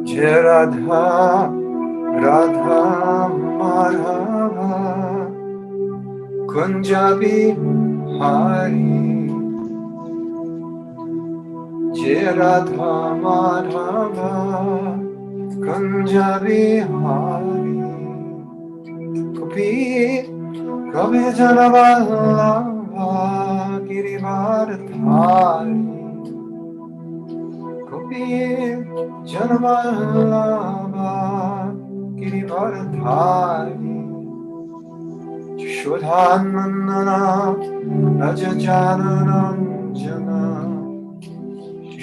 Jai Radha, Radha Madhava, Kunja Bihari. Jai Radha Madhava, Kunja Bihari. Gopi Jana Vallabha, Girivardhari. Gopi Jana Vallabha, Girivardhari. Shodhanandana, Raja Jana Ranjana.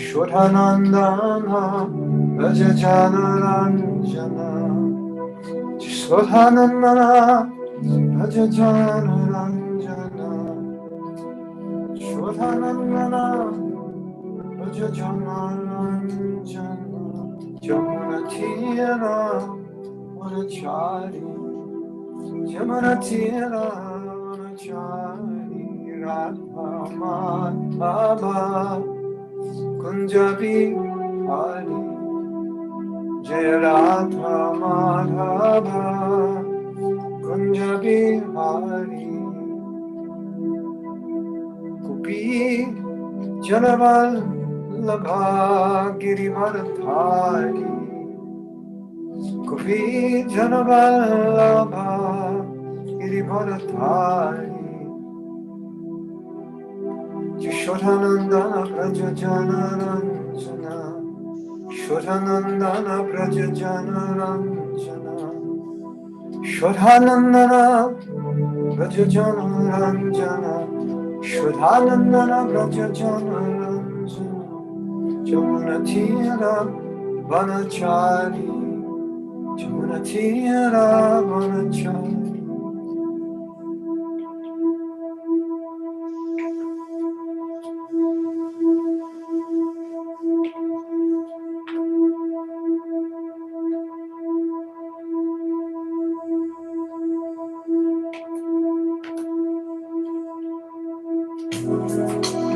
Shodhanandana, Raja Jana Ranjana. Shodhanandana, Raja Jana Ranjana. Shodhanandana, Raja Jana Ranjana. Jamuna Tira, Vanachari. Jamuna Tira, Vanachari. Radha Madhava, Kunja Bihari. Jai Radha Madhava, Kunja Bihari. Gopi Jana Vallabha, Girivardhari. Gopi Jana Vallabha, Girivardhari. Shodhanandana Braja Jana Ranjana. Shodhanandana Braja Jana Ranjana. Shodhanandana Braja Jana Ranjana. Shodhanandana Braja Jana Ranjana. Jamuna Tira Vanachari. Jamuna Tira Vanachari.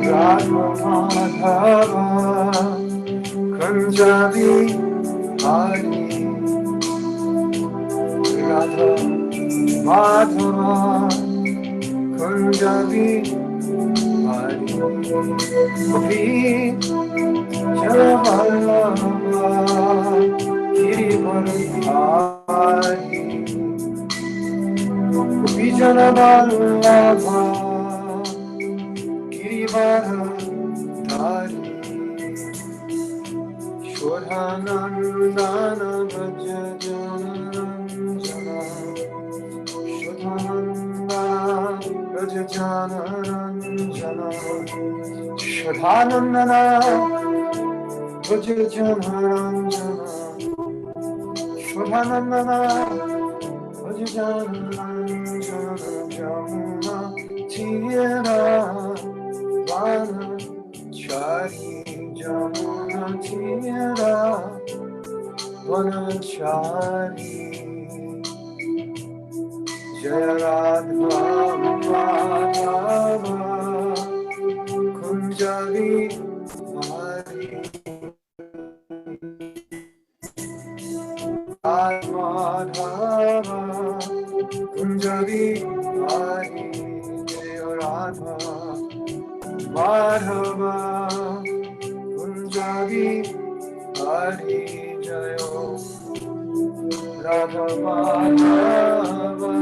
Radha Madhava, Kunja Bihari. Radha Madhava, Kunja Bihari. Gopi Jana Vallabha, Girivardhari. Gopi Jana Vallabha, Girivardhari. Shodhanandana Braja Jana Ranjana. Shodhanandana Braja Jana Ranjana. Shodhanandana Braja Jana Ranjana. Shodhanandana Braja Jana Ranjana. Jamuna Tira Vanachari. Jamuna Tira Vanachari. Jai Radha Madhava, Kunja Bihari. Radha Madhava, Kunja Bihari. Jai Radha Madhava, Kunja Bihari. Jayo Radha Madhava,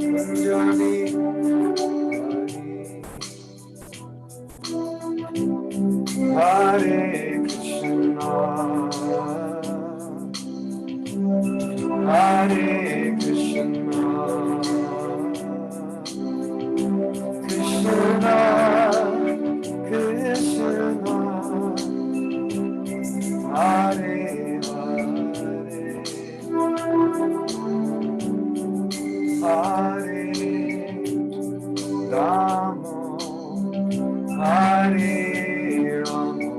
Kunja Bihari. Hare Krishna, Hare Krishna, Krishna Krishna, Hare Hare, Hare Rama, Hare Rama,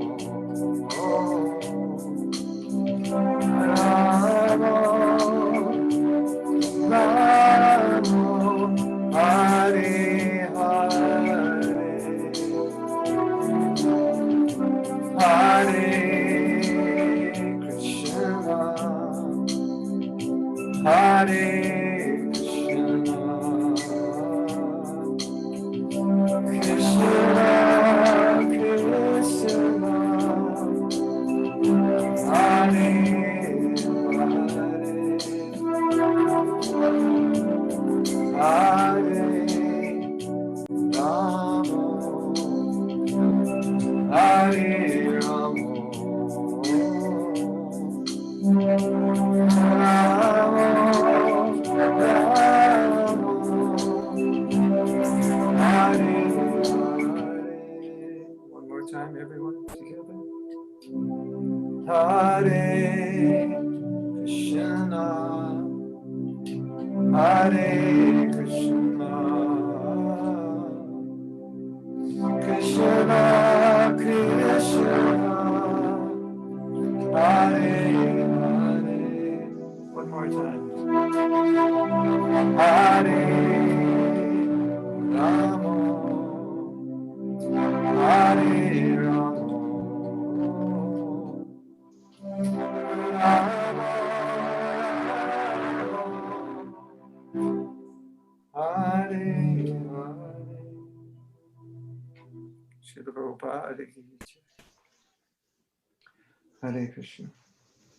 Hare Krishna.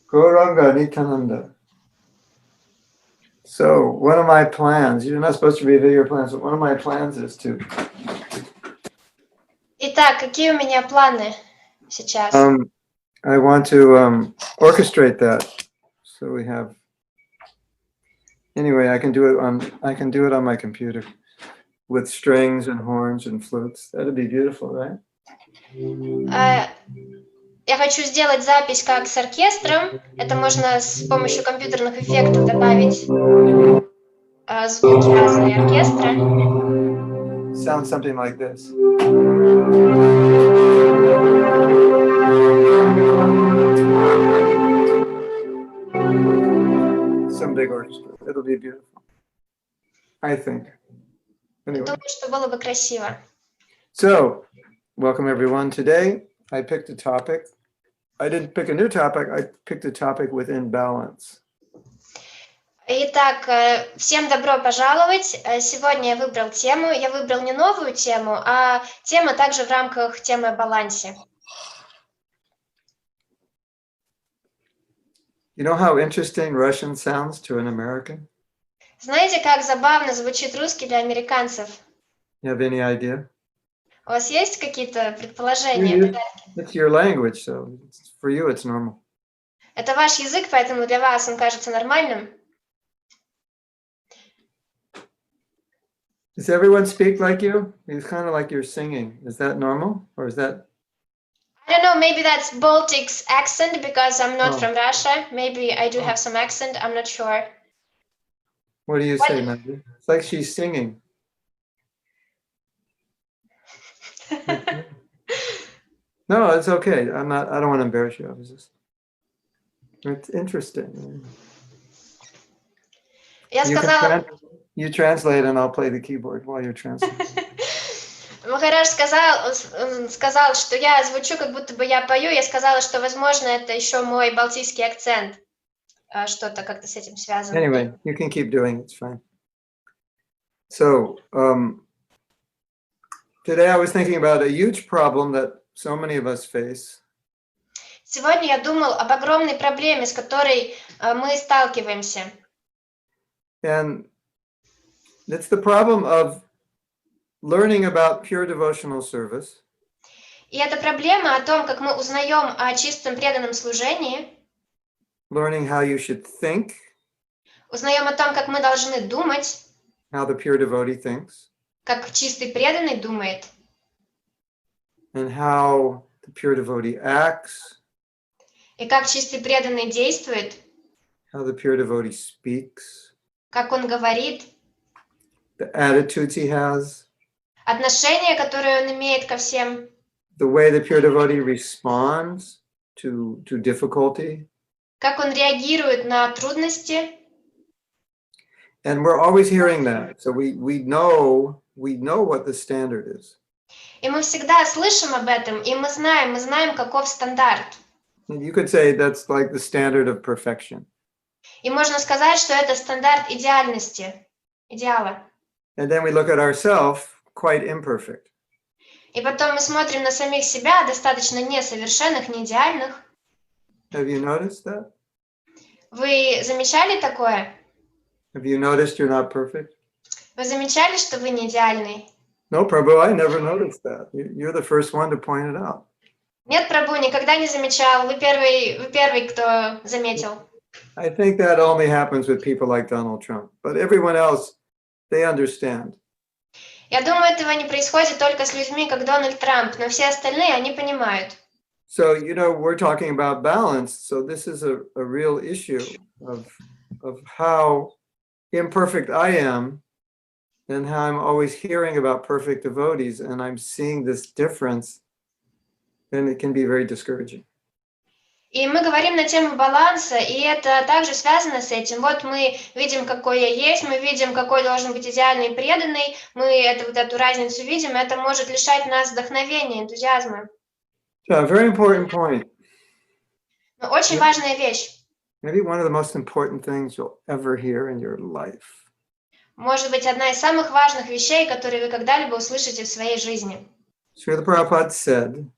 Gauranga Nityananda. So, one of my plans, you're not supposed to reveal your plans, but one of my plans is to Итак, какие у меня планы сейчас? I want to orchestrate that. So we have anyway, I can do it on my computer with strings and horns and flutes. That'd be beautiful, right? Я хочу сделать запись как с оркестром. Это можно с помощью компьютерных эффектов добавить звуки разные оркестра. Sounds something like this. Some big orchestra. It'll be beautiful. I think. Anyway. Думаю, что было бы красиво. So, welcome everyone. Today, I picked a topic. I didn't pick a new topic. I picked a topic within balance. Итак, всем добро пожаловать. Сегодня я выбрал тему. Я выбрал не новую тему, а тема также в рамках темы о балансе. You know how interesting Russian sounds to an American? Знаете, как забавно звучит русский для американцев? You have any idea? У вас есть какие-то предположения? It's your language, so for you it's normal. Это ваш язык, поэтому для вас он кажется нормальным. Does everyone speak like you? It's kind of like you're singing. Is that normal, or is that? I don't know, maybe that's Baltic's accent because I'm not from Russia. Maybe I do have some accent, I'm not sure. What do you say, Maggie? It's like she's singing. No, it's okay. I don't want to embarrass you. It's interesting. Я сказала... You translate and I'll play the keyboard while you're translating. Махарадж сказал, что я звучу, как будто бы я пою. Я сказала, что, возможно, это еще мой балтийский акцент. Что-то как-то с этим связано. Anyway, you can keep doing it. It's fine. So, today I was thinking about a huge problem that so many of us face. Сегодня я думал об огромной проблеме, с которой мы сталкиваемся. And it's the problem of learning about pure devotional service. И это проблема о том, как мы узнаем о чистом преданном служении. Learning how you should think. Узнаем о том, как мы должны думать. How the pure devotee thinks. Как чистый преданный думает. And how the pure devotee acts. И как чистый преданный действует. How the pure devotee speaks. Как он говорит. The attitudes he has. Отношение, которое он имеет ко всем. The way the pure devotee responds to difficulty. Как он реагирует на трудности. And we're always hearing that. So we know what the standard is. И мы всегда слышим об этом, и мы знаем, каков стандарт. And you could say that's like the standard of perfection. И можно сказать, что это стандарт идеальности, идеала. And then we look at ourselves quite imperfect. И потом мы смотрим на самих себя, достаточно несовершенных, не идеальных. Have you noticed that? Вы замечали такое? Have you noticed you're not perfect? Вы замечали, что вы не идеальный? No, Prabhu, I never noticed that. You're the first one to point it out. Нет, Прабу, никогда не замечал. Вы первый, кто заметил. I think that only happens with people like Donald Trump, but everyone else, they understand. Я думаю, этого не происходит только с людьми, как Дональд Трамп, но все остальные, они понимают. So, we're talking about balance. So this is a real issue of how imperfect I am and how I'm always hearing about perfect devotees and I'm seeing this difference, and it can be very discouraging. И мы говорим на тему баланса, и это также связано с этим. Вот мы видим, какой я есть, мы видим, какой должен быть идеальный и преданный, мы эту разницу видим, и это может лишать нас вдохновения, энтузиазма. So a very important point. Но очень важная вещь. Maybe one of the most important things you'll ever hear in your life. Может быть, одна из самых важных вещей, которые вы когда-либо услышите в своей жизни. Srila Prabhupada said,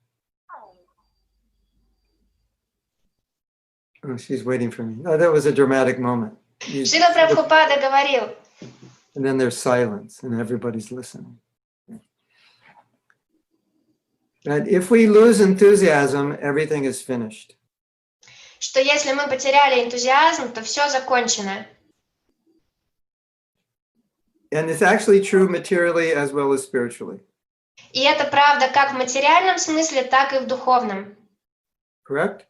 oh, she's waiting for me. Oh, that was a dramatic moment. Шрила Прабхупада говорил, And then there's silence and everybody's listening. And if we lose enthusiasm, everything is finished. что если мы потеряли энтузиазм, то все закончено. And it's actually true materially as well as spiritually. И это правда как в материальном смысле, так и в духовном. Correct?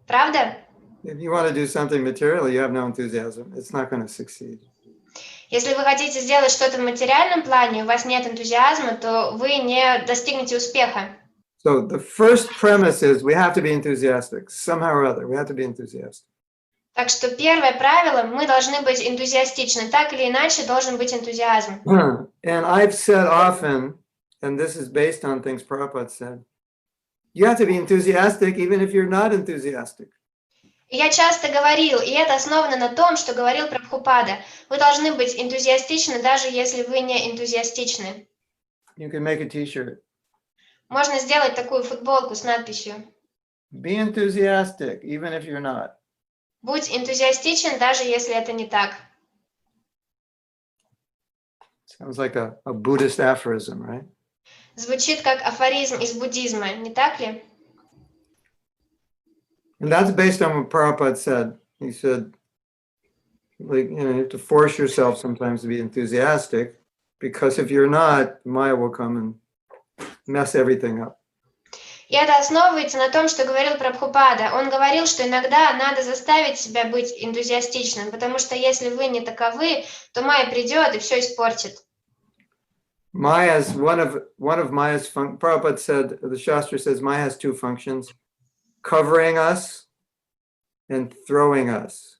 Правда? If you want to do something materially, you have no enthusiasm. It's not going to succeed. Если вы хотите сделать что-то в материальном плане, у вас нет энтузиазма, то вы не достигнете успеха. So the first premise is we have to be enthusiastic. Somehow or other, we have to be enthusiastic. Так что первое правило, мы должны быть энтузиастичны. Так или иначе должен быть энтузиазм. And I've said often, and this is based on things Prabhupada said, you have to be enthusiastic even if you're not enthusiastic. И я часто говорил, и это основано на том, что говорил Прабхупада. Вы должны быть энтузиастичны, даже если вы не энтузиастичны. You can make a t-shirt. Можно сделать такую футболку с надписью Be enthusiastic even if you're not. «Будь энтузиастичен, даже если это не так». Sounds like a Buddhist aphorism, right? Звучит как афоризм из буддизма, не так ли? And that's based on what Prabhupada said. He said, like, you have to force yourself sometimes to be enthusiastic, because if you're not, Maya will come and mess everything up. И это основывается на том, что говорил Прабхупада. Он говорил, что иногда надо заставить себя быть энтузиастичным, потому что если вы не таковы, то Майя придет и все испортит. Maya's one of Maya's Prabhupada said, the Shastra says Maya has two functions: covering us and throwing us.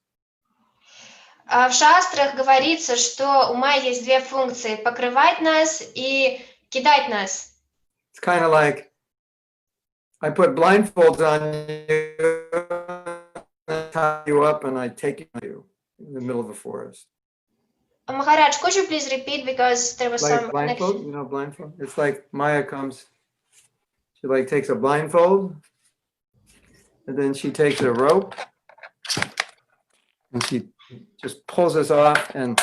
В шастрах говорится, что у Майи есть две функции: покрывать нас и кидать нас. It's kind of like I put blindfolds on you, and tie you up, and I take you in the middle of the forest. Maharaj, could you please repeat, because there was Like some blindfold, you know, blindfold. It's like Maya comes, she like takes a blindfold, and then she takes a rope, and she just pulls us off and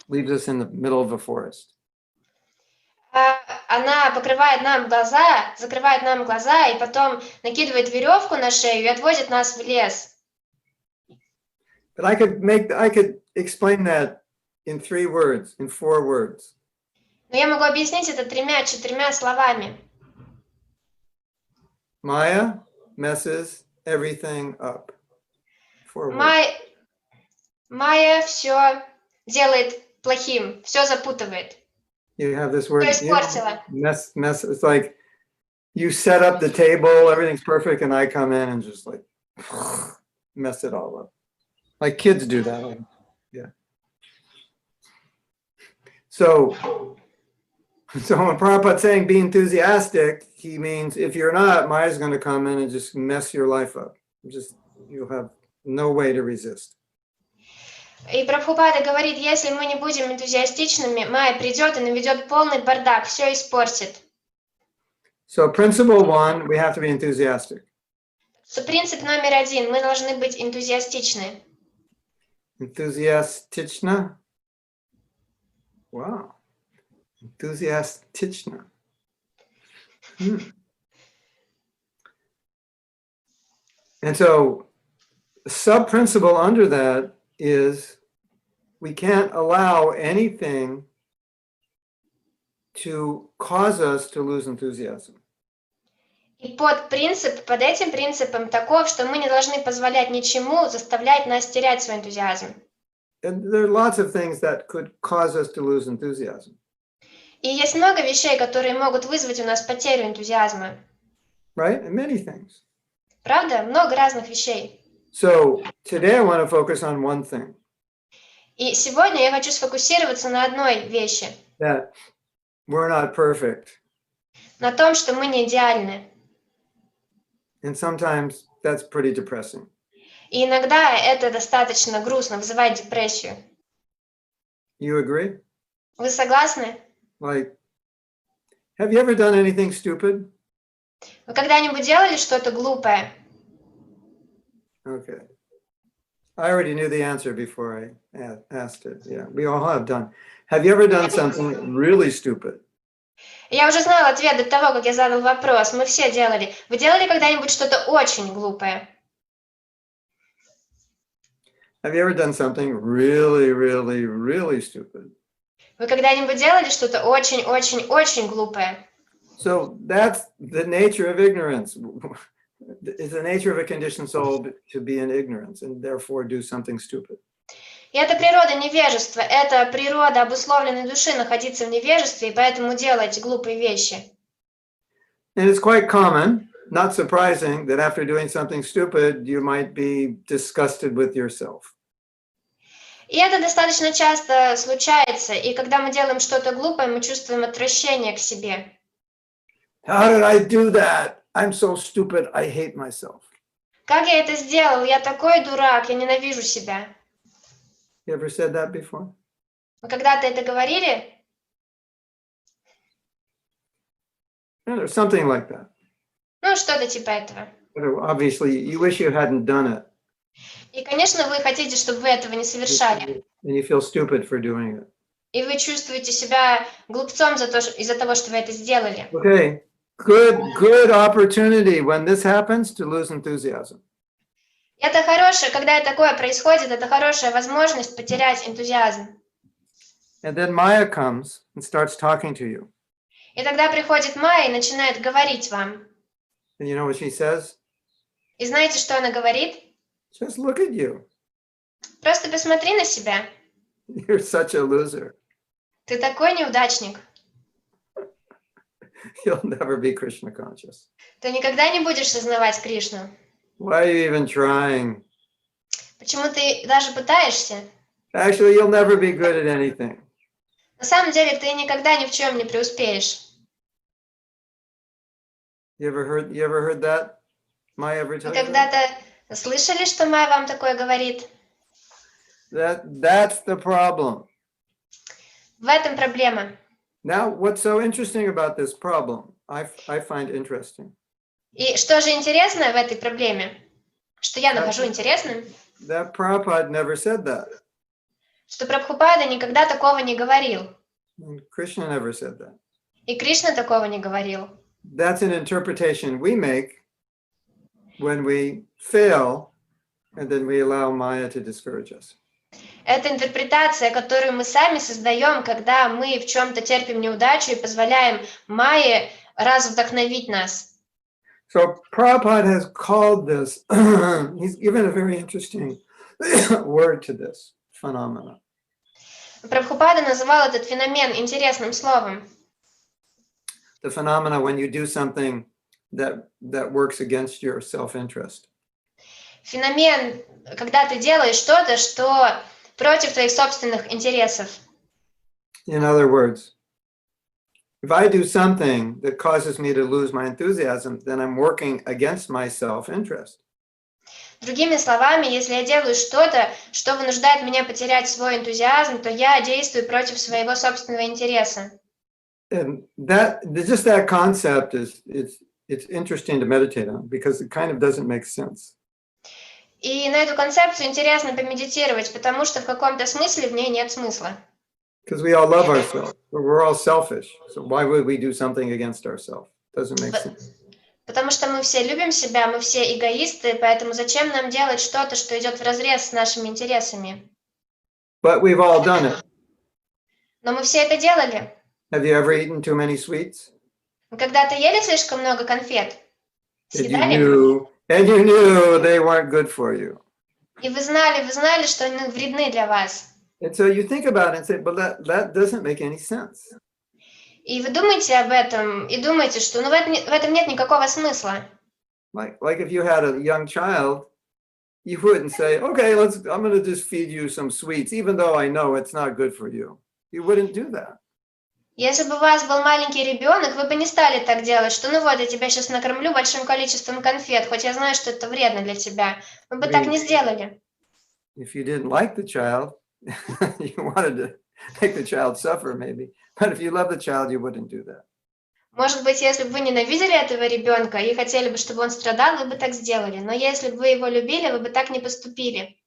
leaves us in the middle of a forest. Она покрывает нам глаза, закрывает нам глаза и потом накидывает веревку на шею и отводит нас в лес. But I could explain that in 3 words, in 4 words. Но я могу объяснить это 3-4 словами. Maya messes everything up. 4 words. Майя все делает плохим, все запутывает. You have this word, Все испортила. mess. It's like you set up the table, everything's perfect, and I come in and just like mess it all up. Like kids do that. Like, yeah. So when Prabhupada's saying be enthusiastic, he means if you're not, Maya's going to come in and just mess your life up. You'll have no way to resist. И Прабхупада говорит, если мы не будем энтузиастичными, Майя придет и наведет полный бардак, все испортит. So principle one, we have to be enthusiastic. Принцип номер один, мы должны быть энтузиастичны. Enthusiastichna. Wow. Enthusiastichna. And so sub-principle under that is we can't allow anything to cause us to lose enthusiasm. И под этим принципом таков, что мы не должны позволять ничему заставлять нас терять свой энтузиазм. And there are lots of things that could cause us to lose enthusiasm. И есть много вещей, которые могут вызвать у нас потерю энтузиазма. Right? And many things. Правда? Много разных вещей. So today I want to focus on one thing. И сегодня я хочу сфокусироваться на одной вещи. That we're not perfect. На том, что мы не идеальны. And sometimes that's pretty depressing. И иногда это достаточно грустно, вызывает депрессию. You agree? Вы согласны? Like, have you ever done anything stupid? Вы когда-нибудь делали что-то глупое? Okay. I already knew the answer before I asked it. Yeah, we all have done. Have you ever done something really stupid? Я уже знала ответ до того, как я задал вопрос. Мы все делали. Вы делали когда-нибудь что-то очень глупое? Have you ever done something really, really, really stupid? Вы когда-нибудь делали что-то очень, очень, очень глупое? So that's the nature of ignorance. It's the nature of a conditioned soul to be in ignorance and therefore do something stupid. И это природа невежества, это природа обусловленной души находиться в невежестве и поэтому делать глупые вещи. And it's quite common, not surprising, that after doing something stupid, you might be disgusted with yourself. И это достаточно часто случается, и когда мы делаем что-то глупое, мы чувствуем отвращение к себе. How did I do that? I'm so stupid, I hate myself. Как я это сделал? Я такой дурак, я ненавижу себя. You ever said that before? Вы когда-то это говорили? Or something like that. Ну, что-то типа этого. Obviously, you wish you hadn't done it. И, конечно, вы хотите, чтобы вы этого не совершали. And you feel stupid for doing it. И вы чувствуете себя глупцом из-за того, что вы это сделали. Okay, good opportunity when this happens to lose enthusiasm. Это хорошее, когда такое происходит, это хорошая возможность потерять энтузиазм. And then Maya comes and starts talking to you. И тогда приходит Майя и начинает говорить вам. And you know what she says? И знаете, что она говорит? Just look at you. Просто посмотри на себя. You're such a loser. Ты такой неудачник. You'll never be Krishna conscious. Ты никогда не будешь сознавать Кришну. Why are you even trying? Почему ты даже пытаешься? Actually, you'll never be good at anything. На самом деле ты никогда ни в чем не преуспеешь. You ever heard that? Maya ever tell Вы you that? когда-то слышали, что Майя вам такое говорит? That's the problem. В этом проблема. Now, what's so interesting about this problem, I find interesting. И что же интересное в этой проблеме? Что я нахожу интересным? That Prabhupada never said that. Что Прабхупада никогда такого не говорил. And Krishna never said that. И Кришна такого не говорил. That's an interpretation we make when we fail, and then we allow Maya to discourage us. Это интерпретация, которую мы сами создаем, когда мы в чем-то терпим неудачу и позволяем Майе вдохновить нас. So Prabhupada has called this, he's given a very interesting word to this phenomenon. Прабхупада называл этот феномен интересным словом. The phenomena when you do something that works against your self-interest. Феномен, когда ты делаешь что-то, что против твоих собственных интересов. In other words, if I do something that causes me to lose my enthusiasm, then I'm working against my self-interest. Другими словами, если я делаю что-то, что вынуждает меня потерять свой энтузиазм, то я действую против своего собственного интереса. And just that concept it's interesting to meditate on because it kind of doesn't make sense. И на эту концепцию интересно помедитировать, потому что в каком-то смысле в ней нет смысла. Because we all love ourselves. We're all selfish. So why would we do something against ourselves? Doesn't make sense. Потому что мы все любим себя, мы все эгоисты, поэтому зачем нам делать что-то, что идет вразрез с нашими интересами? But we've all done it. Но мы все это делали. Have you ever eaten too many sweets? Вы когда-то ели слишком много конфет? And Съедали? you knew they weren't good for you. И вы знали, что они вредны для вас. And so you think about it and say, but that doesn't make any sense. И вы думаете об этом, и думаете, что в этом нет никакого смысла. Like if you had a young child, you wouldn't say, okay, I'm going to just feed you some sweets, even though I know it's not good for you. You wouldn't do that. Если бы у вас был маленький ребенок, вы бы не стали так делать, что ну вот, я тебя сейчас накормлю большим количеством конфет, хоть я знаю, что это вредно для тебя. Вы бы так не сделали. If you didn't like the child, you wanted to make the child suffer maybe. But if you love the child, you wouldn't do that. Может быть, если бы вы ненавидели этого ребенка и хотели бы, чтобы он страдал, вы бы так сделали. Но если бы вы его любили, вы бы так не поступили.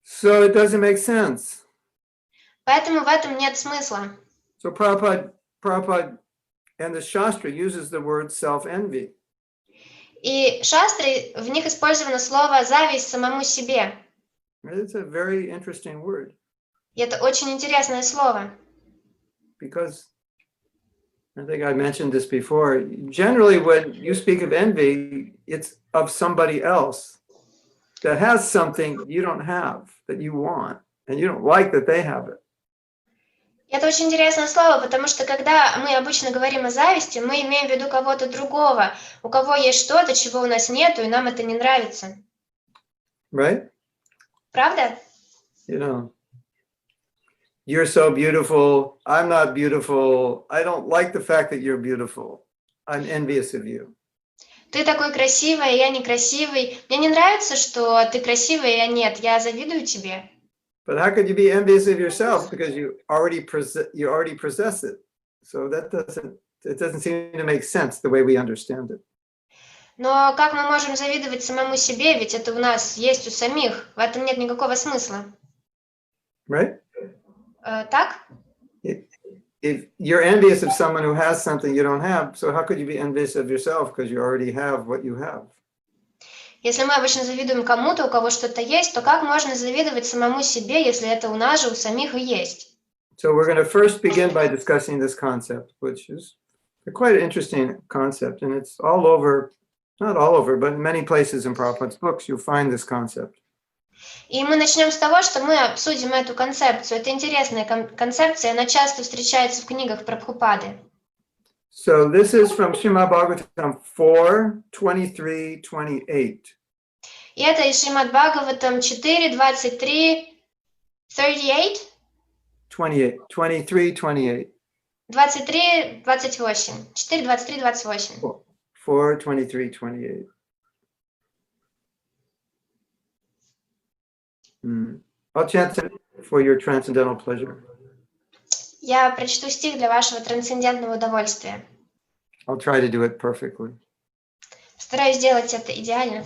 So it doesn't make sense. Поэтому в этом нет смысла. So Prabhupada and the Shastra uses the word self-envy. И шастры, в них использовано слово «зависть самому себе». It's a very interesting word. И это очень интересное слово. Because I think I mentioned this before. Generally, when you speak of envy, it's of somebody else that has something you don't have, that you want, and you don't like that they have it. Это очень интересное слово, потому что когда мы обычно говорим о зависти, мы имеем в виду кого-то другого, у кого есть что-то, чего у нас нету, и нам это не нравится. Right? Правда? You know, you're so beautiful. I'm not beautiful. I don't like the fact that you're beautiful. I'm envious of you. Ты такой красивый, а я некрасивый. Мне не нравится, что ты красивый, а я нет. Я завидую тебе. But how could you be envious of yourself because you already possess it? So it doesn't seem to make sense the way we understand it. Но как мы можем завидовать самому себе, ведь это у нас есть у самих. В этом нет никакого смысла. Right? Так? If you're envious of someone who has something you don't have, so how could you be envious of yourself because you already have what you have? Если мы обычно завидуем кому-то, у кого что-то есть, то как можно завидовать самому себе, если это у нас же у самих и есть? So we're going to first begin by discussing this concept, which is quite an interesting concept, and it's all over, not all over, but in many places in Prabhupada's books you'll find this concept. И мы начнем с того, что мы обсудим эту концепцию. Это интересная концепция, она часто встречается в книгах Прабхупады. So this is from Srimad Bhagavatam 4:23-28. И это из Шримад Бхагаватам 4, 23, 38? 23-28. 23, 28. 4, 23, 28. 4:23-28. I'll chant it for your transcendental pleasure. Я прочту стих для вашего трансцендентного удовольствия. I'll try to do it perfectly. Стараюсь сделать это идеально.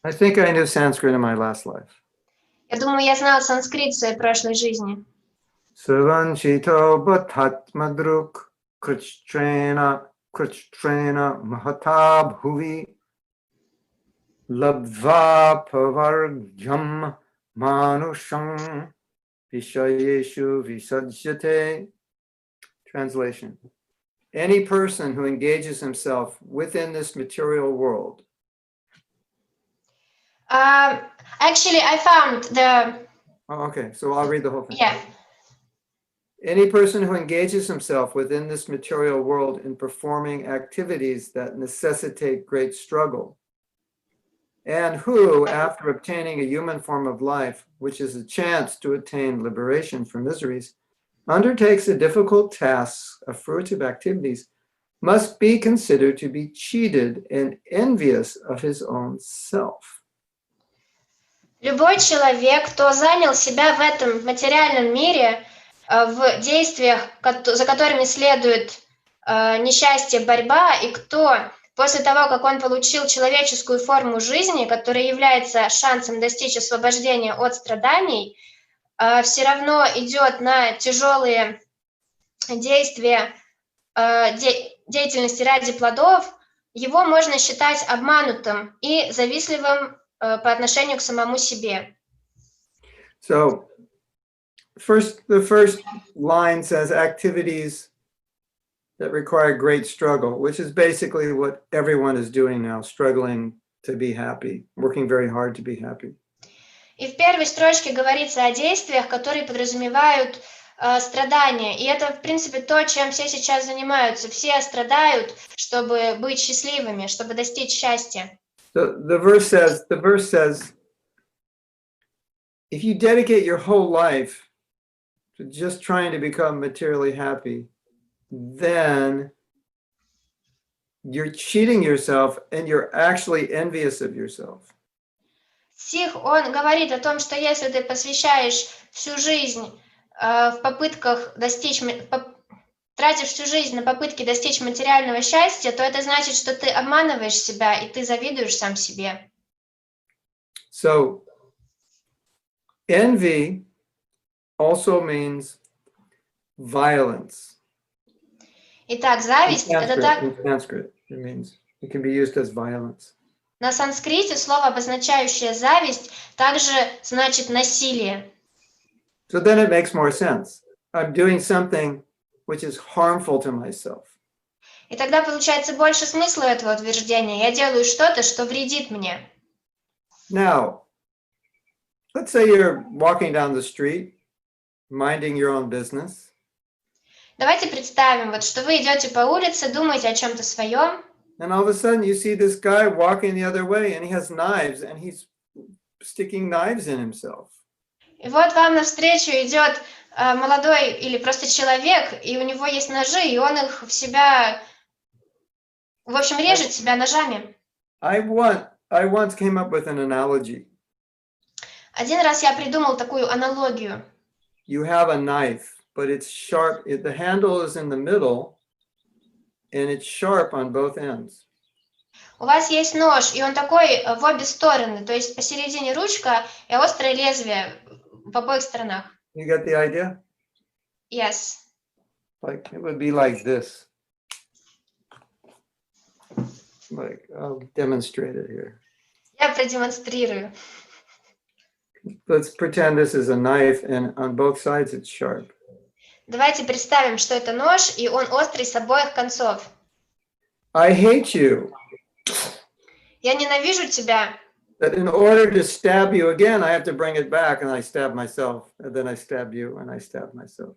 I think I knew Sanskrit in my last life. Я думаю, я знала санскрит в своей прошлой жизни. Savanchito bhatmatmadruk krichrena mahata bhuvi labdva pavargyam manusham vishayeshu visajyate. Translation. Any person who engages himself within this material world. Actually, I found the... Oh, okay, so I'll read the whole thing. Yeah. Any person who engages himself within this material world in performing activities that necessitate great struggle, and who, after obtaining a human form of life, which is a chance to attain liberation from miseries, undertakes the difficult tasks of fruitive activities, must be considered to be cheated and envious of his own self. Любой человек, кто занял себя в этом материальном мире, в действиях, за которыми следует несчастье, борьба, и кто после того, как он получил человеческую форму жизни, которая является шансом достичь освобождения от страданий, все равно идет на тяжелые действия, деятельности ради плодов, его можно считать обманутым и завистливым по отношению к самому себе. So the first line says activities that require great struggle, which is basically what everyone is doing now, struggling to be happy, working very hard to be happy. И в первой строчке говорится о действиях, которые подразумевают страдания. И это, в принципе, то, чем все сейчас занимаются. Все страдают, чтобы быть счастливыми, чтобы достичь счастья. So the verse says, if you dedicate your whole life to just trying to become materially happy, then you're cheating yourself and you're actually envious of yourself. Стих, он говорит о том, что если ты посвящаешь всю жизнь в попытках достичь, тратишь всю жизнь на попытки достичь материального счастья, то это значит, что ты обманываешь себя и ты завидуешь сам себе. So envy also means violence. Итак, зависть это так. In Sanskrit, it means it can be used as violence. На санскрите слово, обозначающее зависть, также значит насилие. So then it makes more sense. I'm doing something which is harmful to myself. И тогда получается больше смысла этого утверждения. Я делаю что-то, что вредит мне. Now, let's say you're walking down the street, minding your own business. Давайте представим, вот, что вы идете по улице, думаете о чем-то своем, And all of a sudden you see this guy walking the other way and he has knives and he's sticking knives in himself. и вот вам навстречу идет молодой или просто человек, и у него есть ножи, и он их в себя, в общем, режет себя ножами. I once came up with an analogy. Один раз я придумал такую аналогию. You have a knife, but it's sharp. The handle is in the middle and it's sharp on both ends. У вас есть нож, и он такой в обе стороны, то есть посередине ручка и острое лезвие в обоих сторонах. You get the idea? Yes. Like it would be like this. Like I'll demonstrate it here. Я продемонстрирую. Let's pretend this is a knife and on both sides it's sharp. Давайте представим, что это нож, и он острый с обоих концов. I hate you. Я ненавижу тебя. That in order to stab you again, I have to bring it back and I stab myself. And then I stab you and I stab myself.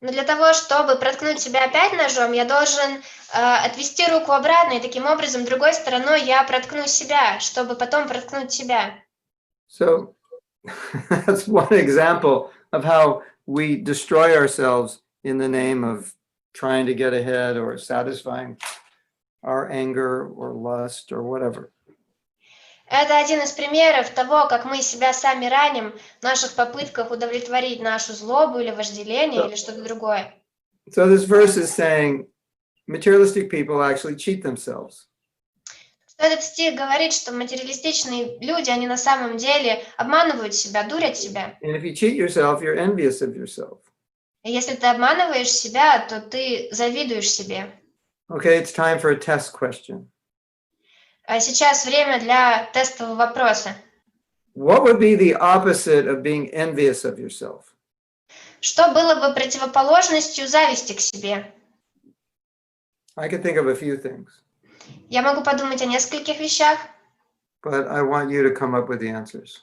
Но для того, чтобы проткнуть себя опять ножом, я должен отвести руку обратно, и таким образом другой стороной я проткну себя, чтобы потом проткнуть себя. So that's one example of how we destroy ourselves in the name of trying to get ahead or satisfying our anger or lust or whatever. Это один из примеров того, как мы себя сами раним в наших попытках удовлетворить нашу злобу или вожделение или что-то другое. So this verse is saying materialistic people actually cheat themselves. Этот стих говорит, что материалистичные люди, они на самом деле обманывают себя, дурят себя. And if you cheat yourself, you're envious of yourself. И если ты обманываешь себя, то ты завидуешь себе. Okay, it's time for a test question. А сейчас время для тестового вопроса. What would be the opposite of being envious of yourself? Что было бы противоположностью зависти к себе? I could think of a few things, Я могу подумать о нескольких вещах, but I want you to come up with the answers.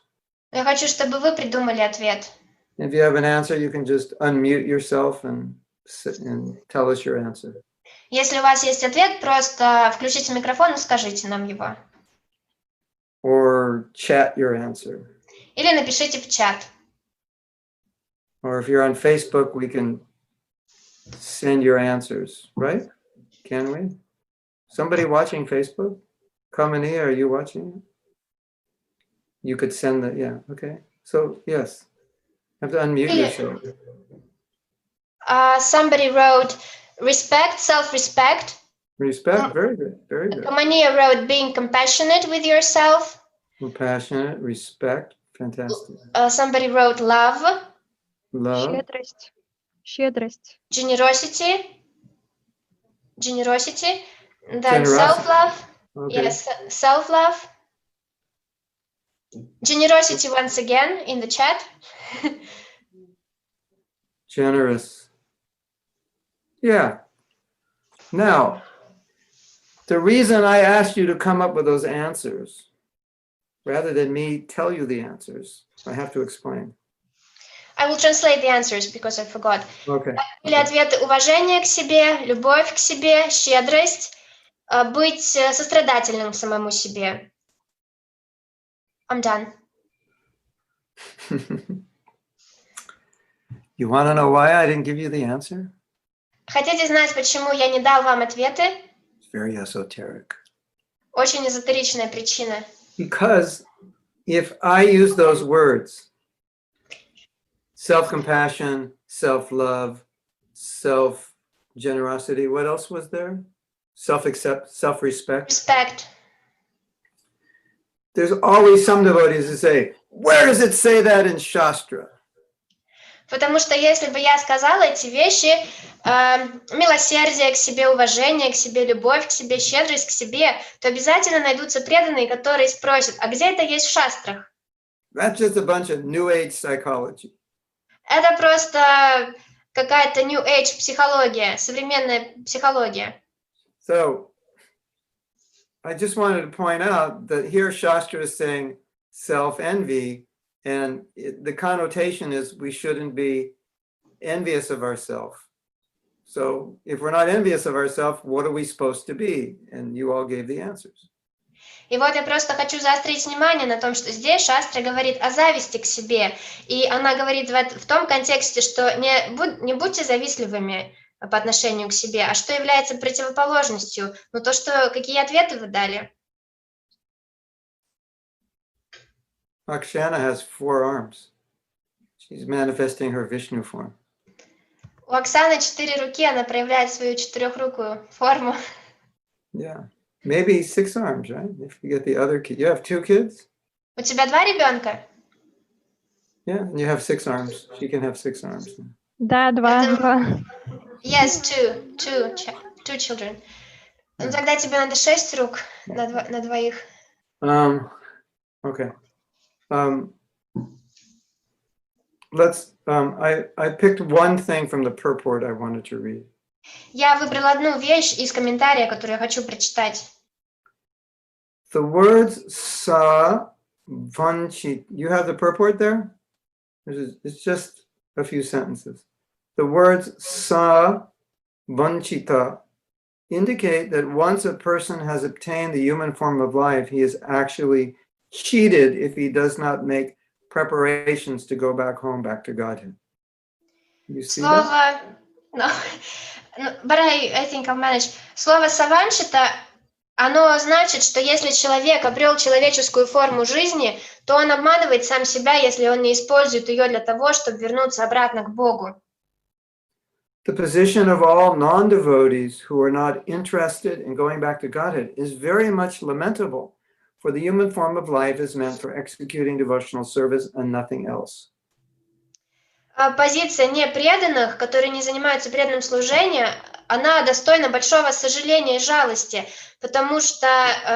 но я хочу, чтобы вы придумали ответ. If you have an answer, you can just unmute yourself and tell us your answer. Если у вас есть ответ, просто включите микрофон и скажите нам его. Or chat your answer. Или напишите в чат. Or if you're on Facebook, we can send your answers, right? Can we? Somebody watching Facebook? Kamini, are you watching? You could send the, yeah, okay. So, yes. You have to unmute Или, yourself. somebody wrote respect, self-respect. Respect, very good, very good. Kamania wrote being compassionate with yourself. Compassionate, respect, fantastic. Somebody wrote love. Love, Щедрость. Щедрость. Generosity. Generosity. Then Generosity. self-love. okay. Yes, self-love. Generosity once again in the chat. Generous. Yeah. Now, the reason I asked you to come up with those answers, rather than me tell you the answers, I have to explain. I will translate the answers because I forgot. Okay. Были ответы: уважение к себе, любовь к себе, щедрость, быть сострадательным к самому себе. I'm done. You want to know why I didn't give you the answer? Хотите знать, почему я не дал вам ответы? It's very esoteric. Очень эзотеричная причина. Because if I use those words, self-compassion, self-love, self-generosity, what else was there? Self-accept, self-respect. Respect. There's always some devotees who say, where does it say that in Shastra? Потому что если бы я сказала эти вещи, милосердие к себе, уважение к себе, любовь к себе, щедрость к себе, то обязательно найдутся преданные, которые спросят, а где это есть в шастрах? That's just a bunch of New Age psychology. Это просто какая-то New Age психология, современная психология. So I just wanted to point out that here Shastra is saying self-envy, and the connotation is we shouldn't be envious of ourselves. So if we're not envious of ourselves, what are we supposed to be? And you all gave the answers. И вот я просто хочу заострить внимание на том, что здесь Шастра говорит о зависти к себе. И она говорит в том контексте, что не будьте завистливыми по отношению к себе, а что является противоположностью? Ну то, что какие ответы вы дали? Akshana has 4 arms. She's manifesting her Vishnu form. У Оксаны 4 руки, она проявляет свою четырехрукую форму. Yeah, maybe 6 arms, right? If you get the other kid. You have 2 kids? У тебя 2 ребенка? Yeah, and you have 6 arms. She can have 6 arms. Да, два. Yes, two children. Ну тогда тебе надо 6 рук на двоих. Okay. I picked one thing from the purport I wanted to read. Я выбрала одну вещь из комментария, которую я хочу прочитать. The words sa vanchit. You have the purport there? It's just a few sentences. The words sa vanchita indicate that once a person has obtained the human form of life, he is actually cheated if he does not make preparations to go back home, back to Godhead. You see that? No, but I think I'll manage. Слово саванчита, оно значит, что если человек обрел человеческую форму жизни, то он обманывает сам себя, если он не использует ее для того, чтобы вернуться обратно к Богу. The position of all non-devotees who are not interested in going back to Godhead is very much lamentable, for the human form of life is meant for executing devotional service and nothing else. Позиция непреданных, которые не занимаются преданным служением, она достойна большого сожаления и жалости, потому что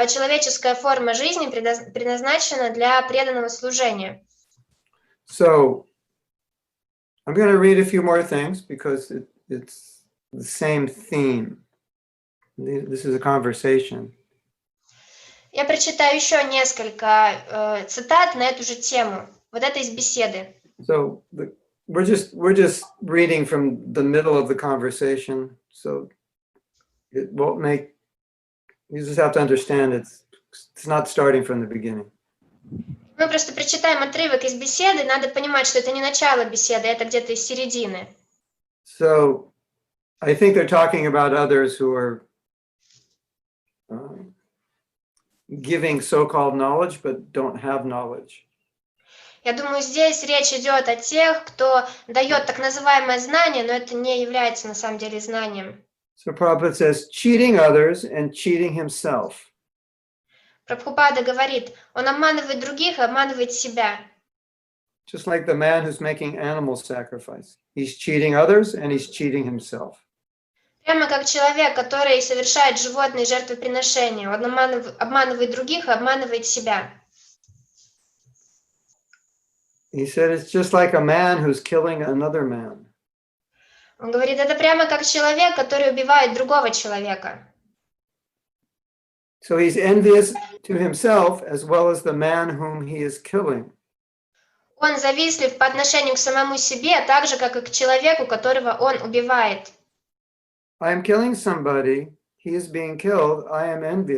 человеческая форма жизни предназначена для преданного служения. So, I'm going to read a few more things because it's the same theme. This is a conversation. Я прочитаю еще несколько цитат на эту же тему. Вот это из беседы. So we're just reading from the middle of the conversation. So it won't make. You just have to understand it's not starting from the beginning. Мы просто прочитаем отрывок из беседы. Надо понимать, что это не начало беседы, это где-то из середины. So I think they're talking about others who are giving so-called knowledge but don't have knowledge. Я думаю, здесь речь идет о тех, кто дает так называемое знание, но это не является на самом деле знанием. So Prabhupada says, cheating others and cheating himself. Прабхупада говорит, он обманывает других и обманывает себя. Just like the man who's making animal sacrifice. He's cheating others and he's cheating himself. Прямо как человек, который совершает животные жертвоприношения. Он обманывает других и обманывает себя. He said it's just like a man who's killing another man. Он говорит, это прямо как человек, который убивает другого человека. So he's envious to himself as well as the man whom he is killing. Он завистлив по отношению к самому себе, так же, как и к человеку, которого он убивает. I am killing somebody, he is being killed, I am envious.